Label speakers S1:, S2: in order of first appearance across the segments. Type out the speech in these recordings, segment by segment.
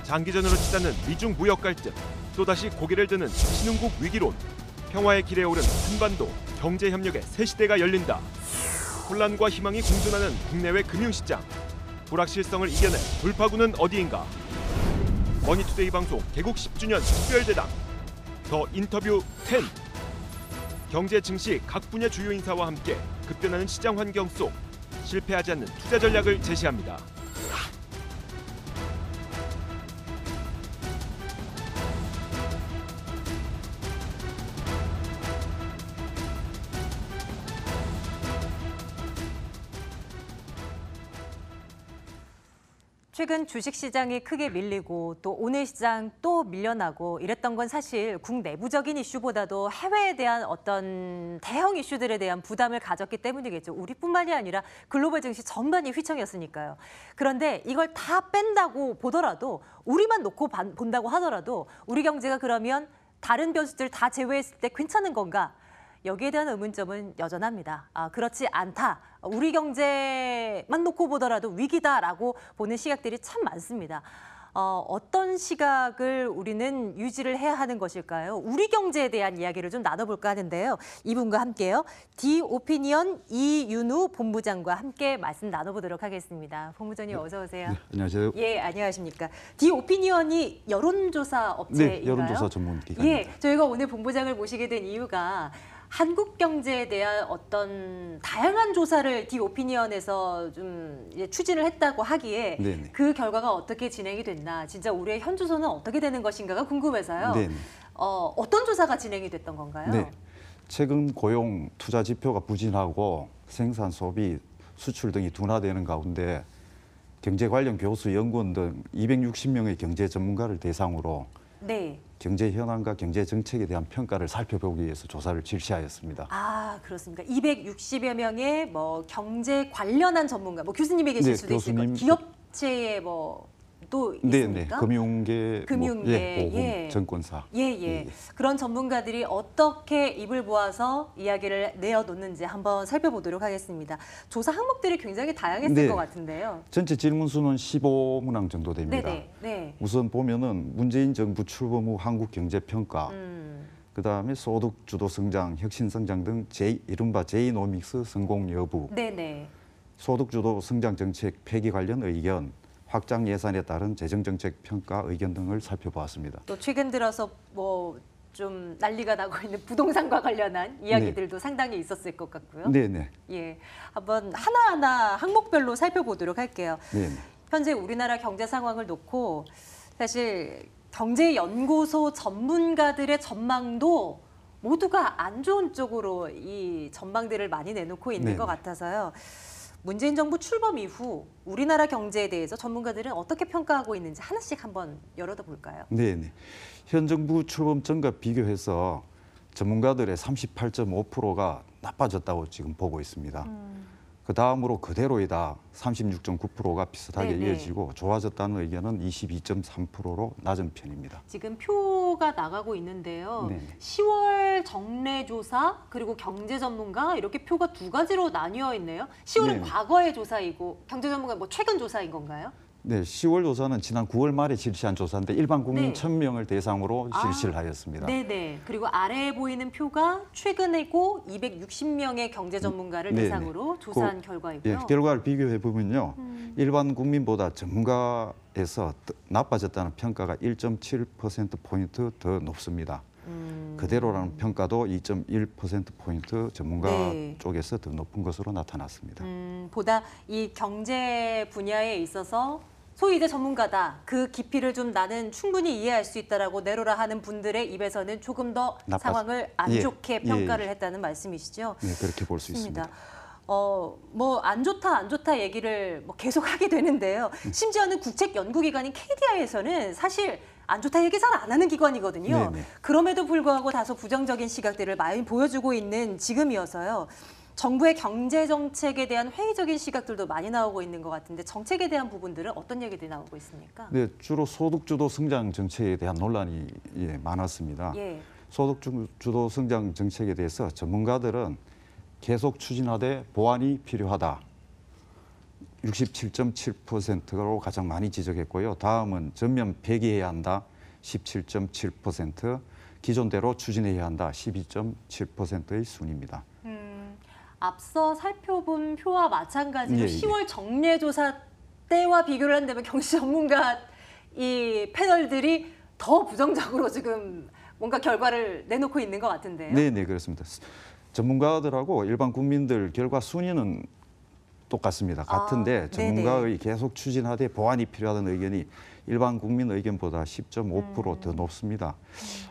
S1: 장기전으로 치닫는 미중 무역 갈등, 또다시 고개를 드는 신흥국 위기론, 평화의 길에 오른 한반도 경제 협력의 새 시대가 열린다. 혼란과 희망이 공존하는 국내외 금융시장, 불확실성을 이겨낼 돌파구는 어디인가? 머니투데이 방송 개국 10주년 특별대담 더 인터뷰 10. 경제 증시 각 분야 주요 인사와 함께 급변하는 시장 환경 속 실패하지 않는 투자 전략을 제시합니다.
S2: 최근 주식시장이 크게 밀리고 또 오늘 시장 또 밀려나고 이랬던 건 사실 국내부적인 이슈보다도 해외에 대한 어떤 대형 이슈들에 대한 부담을 가졌기 때문이겠죠. 우리뿐만이 아니라 글로벌 증시 전반이 휘청였으니까요. 그런데 이걸 다 뺀다고 보더라도 우리만 놓고 본다고 하더라도 우리 경제가 그러면 다른 변수들 다 제외했을 때 괜찮은 건가? 여기에 대한 의문점은 여전합니다. 그렇지 않다. 우리 경제만 놓고 보더라도 위기다라고 보는 시각들이 참 많습니다. 어떤 시각을 우리는 유지를 해야 하는 것일까요? 우리 경제에 대한 이야기를 좀 나눠볼까 하는데요. 이분과 함께요. 디오피니언 이윤우 본부장과 함께 말씀 나눠보도록 하겠습니다. 본부장님 어서 오세요.
S3: 네, 안녕하세요.
S2: 예, 안녕하십니까. 디오피니언이 여론조사 업체인가요?
S3: 네, 여론조사 전문 기관입니다.
S2: 예, 저희가 오늘 본부장을 모시게 된 이유가 한국 경제에 대한 어떤 다양한 조사를 디오피니언에서 좀 추진을 했다고 하기에
S3: 네네.
S2: 그 결과가 어떻게 진행이 됐나, 진짜 우리의 현주소는 어떻게 되는 것인가가 궁금해서요.
S3: 네네.
S2: 어떤 조사가 진행이 됐던 건가요?
S3: 네, 최근 고용, 투자 지표가 부진하고 생산, 소비, 수출 등이 둔화되는 가운데 경제 관련 교수, 연구원 등 260명의 경제 전문가를 대상으로
S2: 네.
S3: 경제 현황과 경제 정책에 대한 평가를 살펴보기 위해서 조사를 실시하였습니다.
S2: 아, 그렇습니까? 260여 명의 경제 관련한 전문가, 교수님이 계실
S3: 네,
S2: 수도 있을
S3: 교수님,
S2: 거고, 기업체의 또 있습니까?
S3: 금융계, 보험,
S2: 예.
S3: 증권사.
S2: 예. 그런 전문가들이 어떻게 입을 모아서 이야기를 내어놓는지 한번 살펴보도록 하겠습니다. 조사 항목들이 굉장히 다양했을 것 같은데요.
S3: 전체 질문 수는 15문항 정도 됩니다.
S2: 네.
S3: 우선 보면은 문재인 정부 출범 후 한국 경제 평가, 그다음에 소득 주도 성장, 혁신 성장 등 이른바 제이노믹스 성공 여부,
S2: 네네.
S3: 소득 주도 성장 정책 폐기 관련 의견, 확장 예산에 따른 재정 정책 평가 의견 등을 살펴보았습니다.
S2: 또 최근 들어서 좀 난리가 나고 있는 부동산과 관련한 이야기들도 상당히 있었을 것 같고요.
S3: 네네.
S2: 예, 한번 하나하나 항목별로 살펴보도록 할게요.
S3: 네네.
S2: 현재 우리나라 경제 상황을 놓고 사실 경제연구소 전문가들의 전망도 모두가 안 좋은 쪽으로 이 전망들을 많이 내놓고 있는
S3: 네네.
S2: 것 같아서요. 문재인 정부 출범 이후 우리나라 경제에 대해서 전문가들은 어떻게 평가하고 있는지 하나씩 한번 열어다 볼까요?
S3: 네네. 현 정부 출범 전과 비교해서 전문가들의 38.5%가 나빠졌다고 지금 보고 있습니다. 그 다음으로 그대로이다 36.9%가 비슷하게
S2: 네네.
S3: 이어지고 좋아졌다는 의견은 22.3%로 낮은 편입니다.
S2: 지금 표가 나가고 있는데요.
S3: 네네.
S2: 10월 정례조사 그리고 경제 전문가 이렇게 표가 두 가지로 나뉘어 있네요. 10월은
S3: 네네.
S2: 과거의 조사이고 경제 전문가 최근 조사인 건가요?
S3: 네, 10월 조사는 지난 9월 말에 실시한 조사인데 일반 국민
S2: 네.
S3: 1,000명을 대상으로 실시를 하였습니다.
S2: 네네. 그리고 아래에 보이는 표가 최근이고 260명의 경제 전문가를
S3: 네네.
S2: 대상으로 조사한 결과이고요.
S3: 예, 결과를 비교해 보면요, 일반 국민보다 전문가에서 나빠졌다는 평가가 1.7%포인트 더 높습니다. 그대로라는 평가도 2.1%포인트 전문가
S2: 네.
S3: 쪽에서 더 높은 것으로 나타났습니다.
S2: 보다 이 경제 분야에 있어서 소위 이제 전문가다. 그 깊이를 좀 나는 충분히 이해할 수 있다라고 내로라 하는 분들의 입에서는 조금 더 상황을 안
S3: 예,
S2: 좋게 평가를 했다는 말씀이시죠?
S3: 네, 그렇게 볼 수 있습니다.
S2: 안 좋다 얘기를 계속 하게 되는데요. 심지어는 국책 연구기관인 KDI에서는 사실 안 좋다 얘기 잘 안 하는 기관이거든요.
S3: 네네.
S2: 그럼에도 불구하고 다소 부정적인 시각들을 많이 보여주고 있는 지금이어서요. 정부의 경제 정책에 대한 회의적인 시각들도 많이 나오고 있는 것 같은데 정책에 대한 부분들은 어떤 얘기들이 나오고 있습니까?
S3: 네, 주로 소득주도 성장 정책에 대한 논란이 많았습니다.
S2: 예.
S3: 소득주도 성장 정책에 대해서 전문가들은 계속 추진하되 보완이 필요하다. 67.7%로 가장 많이 지적했고요. 다음은 전면 폐기해야 한다 17.7%, 기존대로 추진해야 한다 12.7%의 순입니다.
S2: 앞서 살펴본 표와 마찬가지로
S3: 예, 예.
S2: 10월 정례조사 때와 비교를 한다면 경제 전문가 이 패널들이 더 부정적으로 지금 뭔가 결과를 내놓고 있는 것 같은데요.
S3: 네, 그렇습니다. 전문가들하고 일반 국민들 결과 순위는 똑같습니다. 같은데 전문가의 계속 추진하되 보완이 필요하다는 의견이 일반 국민 의견보다 10.5%더 높습니다.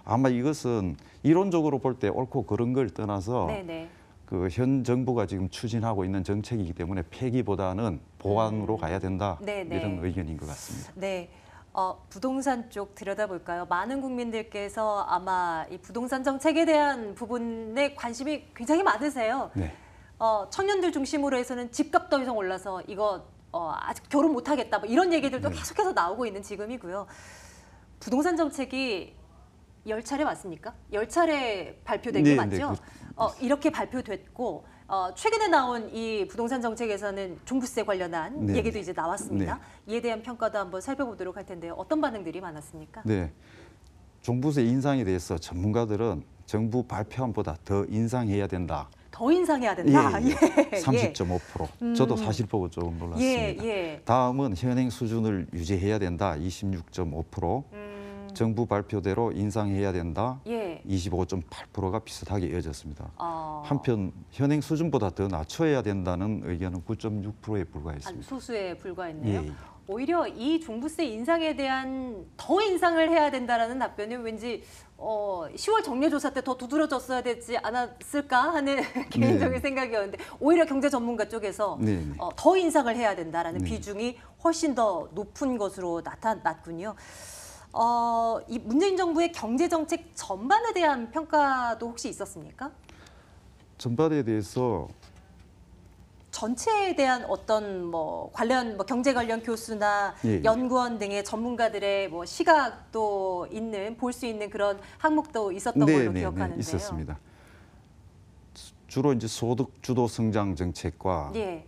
S3: 아마 이것은 이론적으로 볼 때 옳고 그른 걸 떠나서
S2: 네네.
S3: 그 현 정부가 지금 추진하고 있는 정책이기 때문에 폐기보다는 보완으로 가야 된다
S2: 네네.
S3: 이런 의견인 것 같습니다.
S2: 네. 부동산 쪽 들여다볼까요? 많은 국민들께서 아마 이 부동산 정책에 대한 부분에 관심이 굉장히 많으세요.
S3: 네.
S2: 청년들 중심으로 해서는 집값 더 이상 올라서 이거 아직 결혼 못 하겠다 뭐 이런 얘기들도 계속해서 나오고 있는 지금이고요. 부동산 정책이 10차례 맞습니까? 10차례 발표된 게
S3: 네,
S2: 맞죠? 이렇게 발표됐고 최근에 나온 이 부동산 정책에서는 종부세 관련한
S3: 네,
S2: 얘기도 이제 나왔습니다. 이에 대한 평가도 한번 살펴보도록 할 텐데요. 어떤 반응들이 많았습니까?
S3: 네. 종부세 인상에 대해서 전문가들은 정부 발표안보다 더 인상해야 된다.
S2: 더 인상해야 된다.
S3: 예. 30.5%. 저도 사실 보고 조금 놀랐습니다.
S2: 예.
S3: 다음은 현행 수준을 유지해야 된다. 26.5%. 정부 발표대로 인상해야 된다.
S2: 예.
S3: 25.8%가 비슷하게 이어졌습니다.
S2: 어,
S3: 한편 현행 수준보다 더 낮춰야 된다는 의견은 9.6%에
S2: 한
S3: 불과했습니다.
S2: 소수에 불과했네요.
S3: 예.
S2: 오히려 이 종부세 인상에 대한 더 인상을 해야 된다라는 답변은 왠지 10월 정례조사 때 더 두드러졌어야 되지 않았을까 하는 개인적인 생각이었는데 오히려 경제 전문가 쪽에서
S3: 네.
S2: 더 인상을 해야 된다라는
S3: 네.
S2: 비중이 훨씬 더 높은 것으로 나타났군요. 이 문재인 정부의 경제 정책 전반에 대한 평가도 혹시 있었습니까?
S3: 전반에 대해서
S2: 전체에 대한 어떤 뭐 관련 경제 관련 교수나
S3: 예.
S2: 연구원 등의 전문가들의 뭐 시각도 있는 볼 수 있는 그런 항목도 있었던 걸로 기억하는데요.
S3: 있었습니다. 주로 이제 소득 주도 성장 정책과
S2: 예.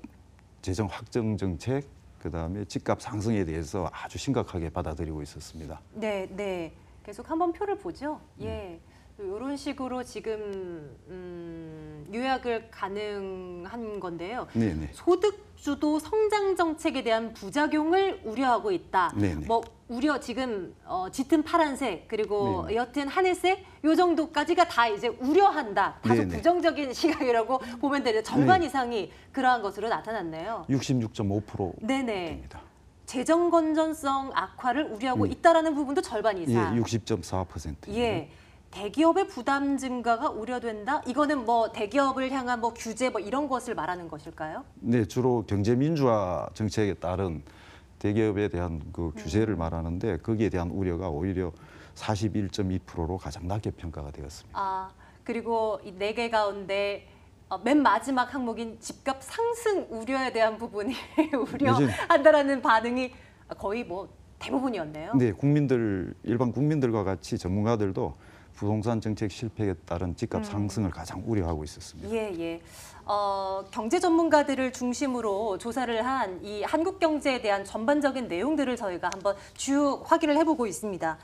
S3: 재정 확정 정책, 그다음에 집값 상승에 대해서 아주 심각하게 받아들이고 있었습니다.
S2: 네. 계속 한번 표를 보죠. 예. 이런 식으로 지금 요약을 가능한 건데요.
S3: 네.
S2: 소득 주도 성장 정책에 대한 부작용을 우려하고 있다.
S3: 네네.
S2: 뭐 우려 지금 짙은 파란색 그리고
S3: 네네.
S2: 옅은 하늘색 요 정도까지가 다 이제 우려한다. 다소
S3: 네네.
S2: 부정적인 시각이라고 보면 되는데 절반
S3: 네.
S2: 이상이 그러한 것으로 나타났네요.
S3: 66.5%입니다.
S2: 네네. 재정 건전성 악화를 우려하고 있다라는 부분도 절반
S3: 예,
S2: 이상.
S3: 60.4%.
S2: 예. 대기업의 부담 증가가 우려된다. 이거는 뭐 대기업을 향한 뭐 규제 뭐 이런 것을 말하는 것일까요?
S3: 네, 주로 경제 민주화 정책에 따른 대기업에 대한 그 규제를 말하는데 거기에 대한 우려가 오히려 41.2%로 가장 낮게 평가가 되었습니다.
S2: 그리고 이 4개 가운데 맨 마지막 항목인 집값 상승 우려에 대한 부분이 우려한다라는 반응이 거의 뭐 대부분이었네요.
S3: 네, 일반 국민들과 같이 전문가들도 부동산 정책 실패에 따른 집값 상승을 가장 우려하고 있었습니다.
S2: 예. 경제 전문가들을 중심으로 조사를 한 이 한국 경제에 대한 전반적인 내용들을 저희가 한번 쭉 확인을 해보고 있습니다.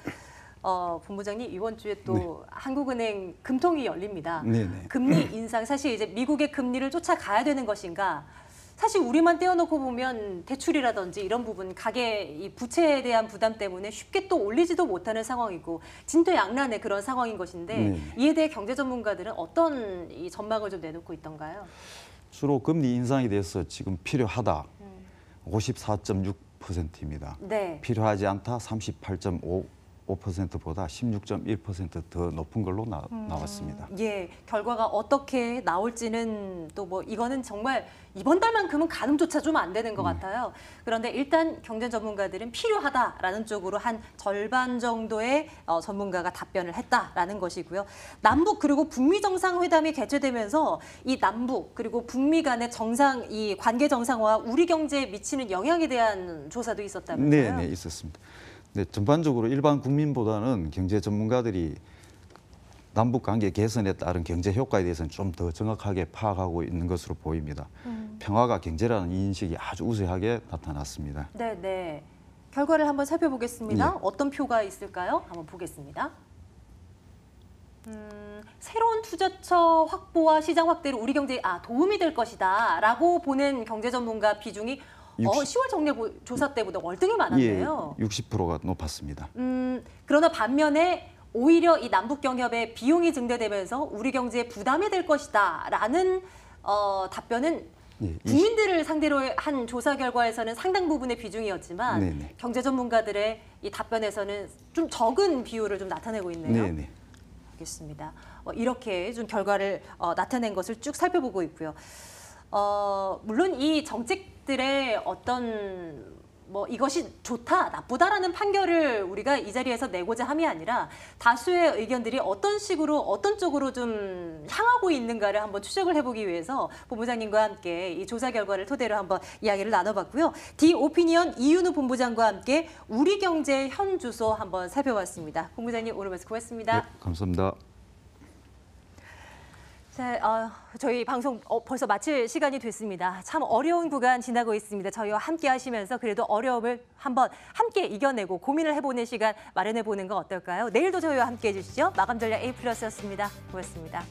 S2: 본부장님 이번 주에 또 한국은행 금통이 열립니다.
S3: 네네.
S2: 금리 인상 사실 이제 미국의 금리를 쫓아가야 되는 것인가? 사실 우리만 떼어놓고 보면 대출이라든지 이런 부분 가계 이 부채에 대한 부담 때문에 쉽게 또 올리지도 못하는 상황이고 진퇴양난의 그런 상황인 것인데 이에 대해 경제 전문가들은 어떤 이 전망을 좀 내놓고 있던가요?
S3: 주로 금리 인상에 대해서 지금 필요하다 54.6%입니다.
S2: 네.
S3: 필요하지 않다 38.5%보다 16.1% 더 높은 걸로 나왔습니다.
S2: 예, 결과가 어떻게 나올지는 또 뭐 이거는 정말 이번 달만큼은 가늠조차 좀 안 되는 것 같아요. 그런데 일단 경제 전문가들은 필요하다라는 쪽으로 한 절반 정도의 전문가가 답변을 했다라는 것이고요. 남북 그리고 북미 정상회담이 개최되면서 이 남북 그리고 북미 간의 이 관계 정상화와 우리 경제에 미치는 영향에 대한 조사도 있었다면서요?
S3: 네, 있었습니다. 네, 전반적으로 일반 국민보다는 경제 전문가들이 남북 관계 개선에 따른 경제 효과에 대해서는 좀 더 정확하게 파악하고 있는 것으로 보입니다. 평화가 경제라는 인식이 아주 우세하게 나타났습니다.
S2: 네, 네. 결과를 한번 살펴보겠습니다.
S3: 네.
S2: 어떤 표가 있을까요? 한번 보겠습니다. 새로운 투자처 확보와 시장 확대로 우리 경제에 도움이 될 것이다라고 보는 경제 전문가 비중이 10월 정례 조사 때보다 월등히 많았네요.
S3: 예, 60%가 높았습니다.
S2: 그러나 반면에 오히려 이 남북 경협의 비용이 증대되면서 우리 경제에 부담이 될 것이다라는 답변은
S3: 예,
S2: 국민들을 상대로 한 조사 결과에서는 상당 부분의 비중이었지만
S3: 네네.
S2: 경제 전문가들의 이 답변에서는 좀 적은 비율을 좀 나타내고 있네요.
S3: 네네.
S2: 알겠습니다. 이렇게 좀 결과를 나타낸 것을 쭉 살펴보고 있고요. 물론 이 정책들의 어떤 이것이 좋다, 나쁘다라는 판결을 우리가 이 자리에서 내고자 함이 아니라 다수의 의견들이 어떤 식으로, 어떤 쪽으로 좀 향하고 있는가를 한번 추적을 해보기 위해서 본부장님과 함께 이 조사 결과를 토대로 한번 이야기를 나눠봤고요. 디오피니언 이윤우 본부장과 함께 우리 경제의 현 주소 한번 살펴봤습니다. 본부장님 오늘 말씀 고맙습니다.
S3: 네, 감사합니다.
S2: 자, 저희 방송 벌써 마칠 시간이 됐습니다. 참 어려운 구간 지나고 있습니다. 저희와 함께 하시면서 그래도 어려움을 한번 함께 이겨내고 고민을 해보는 시간 마련해보는 건 어떨까요? 내일도 저희와 함께 해주시죠. 마감 전략 A+였습니다. 고맙습니다.